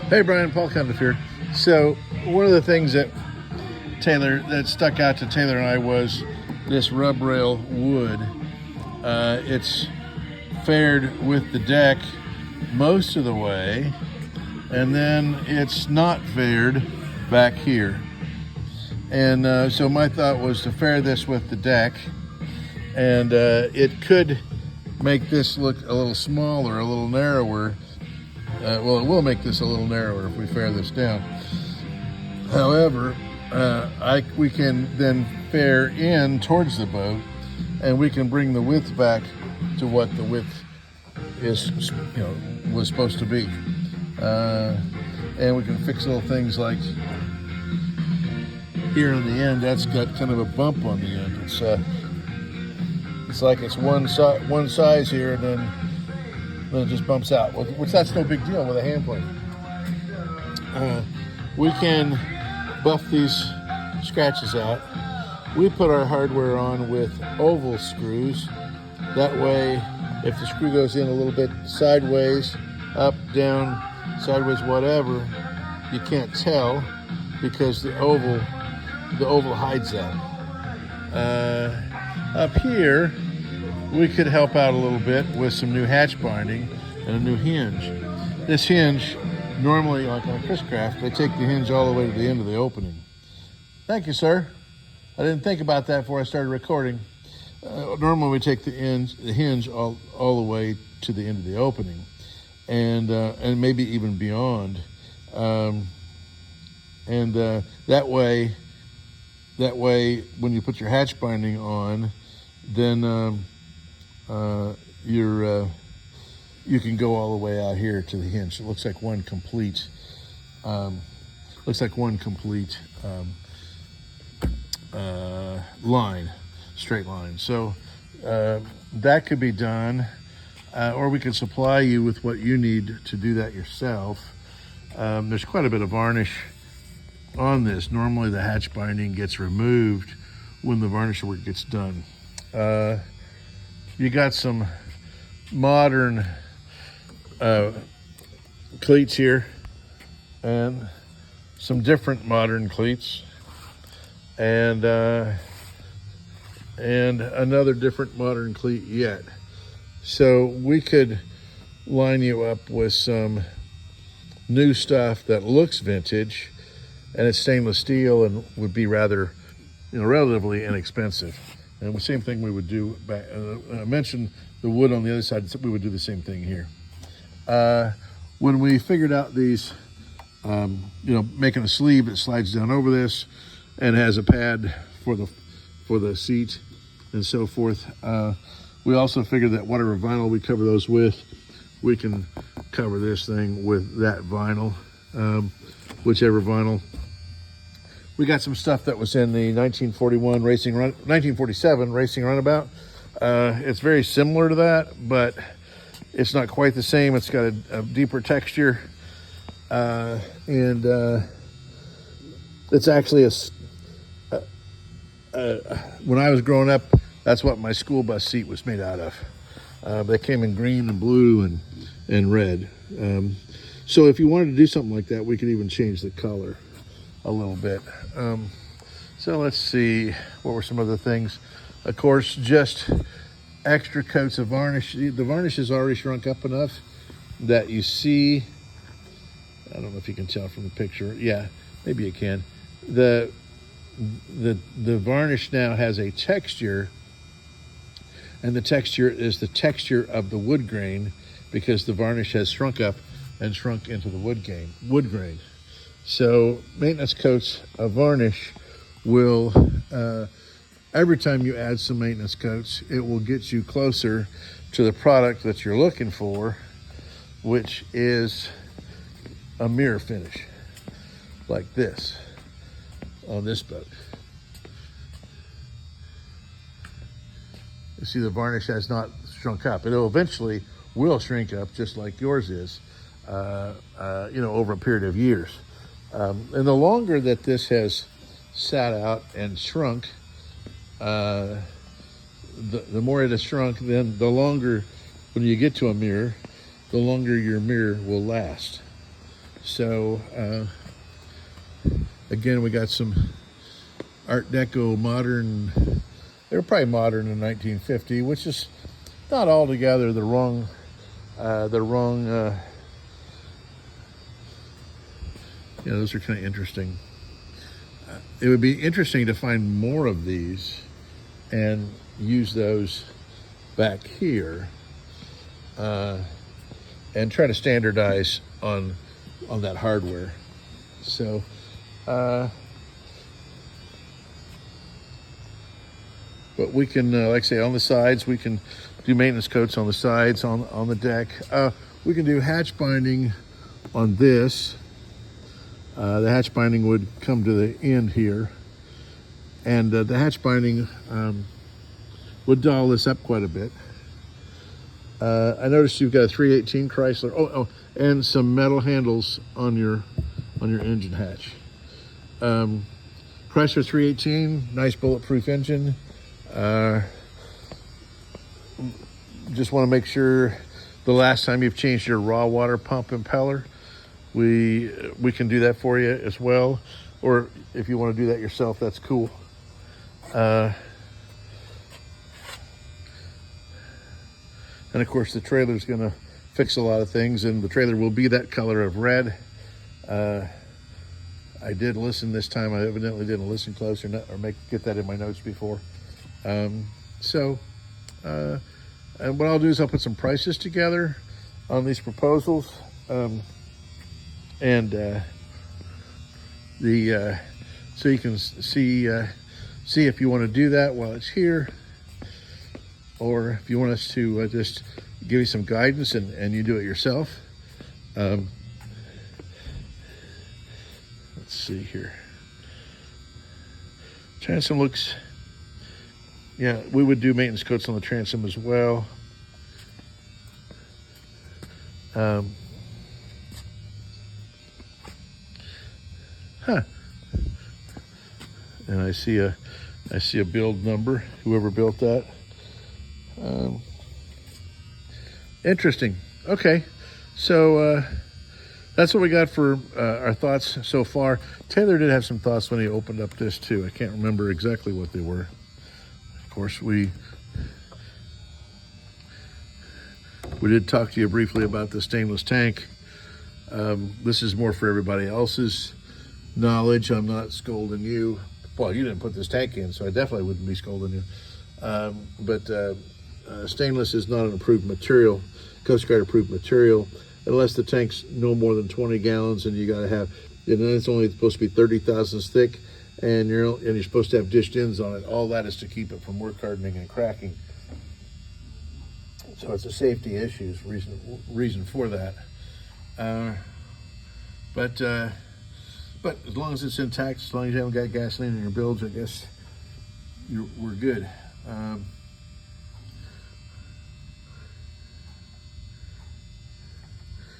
Hey Brian, Paul Cundiff here. So one of the things that stuck out to Taylor and I was this rub rail wood. It's fared with the deck most of the way, and then it's not fared back here. And so my thought was to fare this with the deck, and it could make this look a little smaller, a little narrower. Well, it will make this a little narrower if we fare this down. However, we can then fare in towards the boat, and we can bring the width back to what the width is, was supposed to be. And we can fix little things like here in the end, that's got kind of a bump on the end. It's like it's one size here, and then it just bumps out, which that's no big deal with a hand plane. We can buff these scratches out. We put our hardware on with oval screws. That way, if the screw goes in a little bit sideways, up, down, sideways, whatever, you can't tell because the oval hides that. Up here, we could help out a little bit with some new hatch binding and a new hinge. This hinge, normally like on Chris Craft, they take the hinge all the way to the end of the opening. Thank you, sir. I didn't think about that before I started recording. Normally we take the hinge all the way to the end of the opening, and maybe even beyond. That way, when you put your hatch binding on, then you can go all the way out here to the hinge. It looks like one complete line, straight line. So that could be done, or we could supply you with what you need to do that yourself. There's quite a bit of varnish on this. Normally the hatch binding gets removed when the varnish work gets done. You got some modern cleats here, and some different modern cleats, and another different modern cleat yet. So we could line you up with some new stuff that looks vintage, and it's stainless steel and would be rather, relatively inexpensive. And the same thing we would do back. I mentioned the wood on the other side. We would do the same thing here. When we figured out these, making a sleeve that slides down over this and has a pad for the seat and so forth. We also figured that whatever vinyl we cover those with, we can cover this thing with that vinyl, whichever vinyl. We got some stuff that was in the 1947 racing runabout. It's very similar to that, but it's not quite the same. It's got a deeper texture, and it's actually when I was growing up, that's what my school bus seat was made out of. They came in green and blue and red. So if you wanted to do something like that, we could even change the color a little bit. So let's see, what were some other things? Of course, just extra coats of varnish. The varnish is already shrunk up enough that you see, I don't know if you can tell from the picture. Yeah, maybe you can. The varnish now has a texture, and the texture is the texture of the wood grain, because the varnish has shrunk up and shrunk into the wood grain. So maintenance coats of varnish will, every time you add some maintenance coats, it will get you closer to the product that you're looking for, which is a mirror finish like this on this boat. You see the varnish has not shrunk up. It eventually will shrink up just like yours is, over a period of years. And the longer that this has sat out and shrunk, the more it has shrunk, then the longer, when you get to a mirror, the longer your mirror will last. So again, we got some Art Deco modern. They were probably modern in 1950, which is not altogether the wrong. Those are kind of interesting. It would be interesting to find more of these and use those back here, and try to standardize on that hardware. So but we can, like I say, on the sides, we can do maintenance coats on the sides, on the deck. We can do hatch binding on this. The hatch binding would come to the end here. And the hatch binding would doll this up quite a bit. I noticed you've got a 318 Chrysler. Oh, and some metal handles on your engine hatch. Chrysler 318, nice bulletproof engine. Just want to make sure the last time you've changed your raw water pump impeller, we can do that for you as well. Or if you want to do that yourself, that's cool. And of course the trailer's going to fix a lot of things, and the trailer will be that color of red. I did listen this time. I evidently didn't listen close or get that in my notes before. And what I'll do is I'll put some prices together on these proposals, so you can see if you want to do that while it's here, or if you want us to just give you some guidance and you do it yourself. Let's see here. Transom looks, yeah, we would do maintenance coats on the transom as well. And I see a build number, whoever built that. Interesting. Okay, so that's what we got for our thoughts so far. Taylor did have some thoughts when he opened up this too. I can't remember exactly what they were. Of course, we did talk to you briefly about the stainless tank. This is more for everybody else's knowledge. I'm not scolding you. Well, you didn't put this tank in, so I definitely wouldn't be scolding you. But stainless is not an approved material, Coast Guard approved material, unless the tank's no more than 20 gallons, and you got to have, and then it's only supposed to be 30 thousandths thick, and you're supposed to have dished ends on it. All that is to keep it from work hardening and cracking. So it's a safety issue, reason for that. But as long as it's intact, as long as you haven't got gasoline in your bilge, I guess we're good.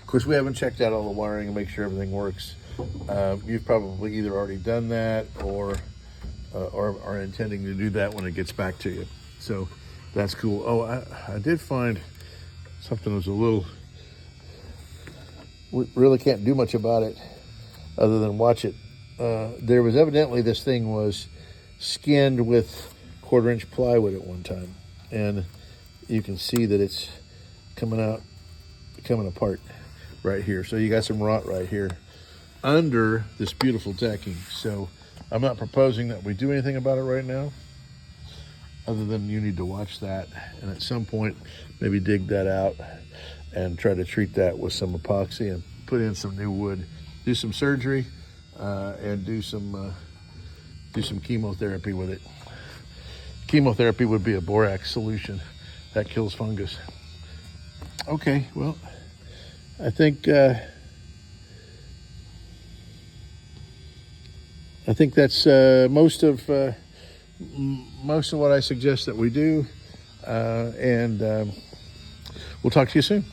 Of course, we haven't checked out all the wiring and make sure everything works. You've probably either already done that or are intending to do that when it gets back to you. So that's cool. Oh, I did find something that was a little, we really can't do much about it other than watch it. There was evidently, this thing was skinned with 1/4-inch plywood at one time, and you can see that it's coming apart right here. So you got some rot right here under this beautiful decking. So I'm not proposing that we do anything about it right now, other than you need to watch that, and at some point maybe dig that out and try to treat that with some epoxy and put in some new wood, do some surgery, and do some chemotherapy with it. Chemotherapy would be a borax solution that kills fungus. Okay, well, I think that's most of what I suggest that we do, and we'll talk to you soon.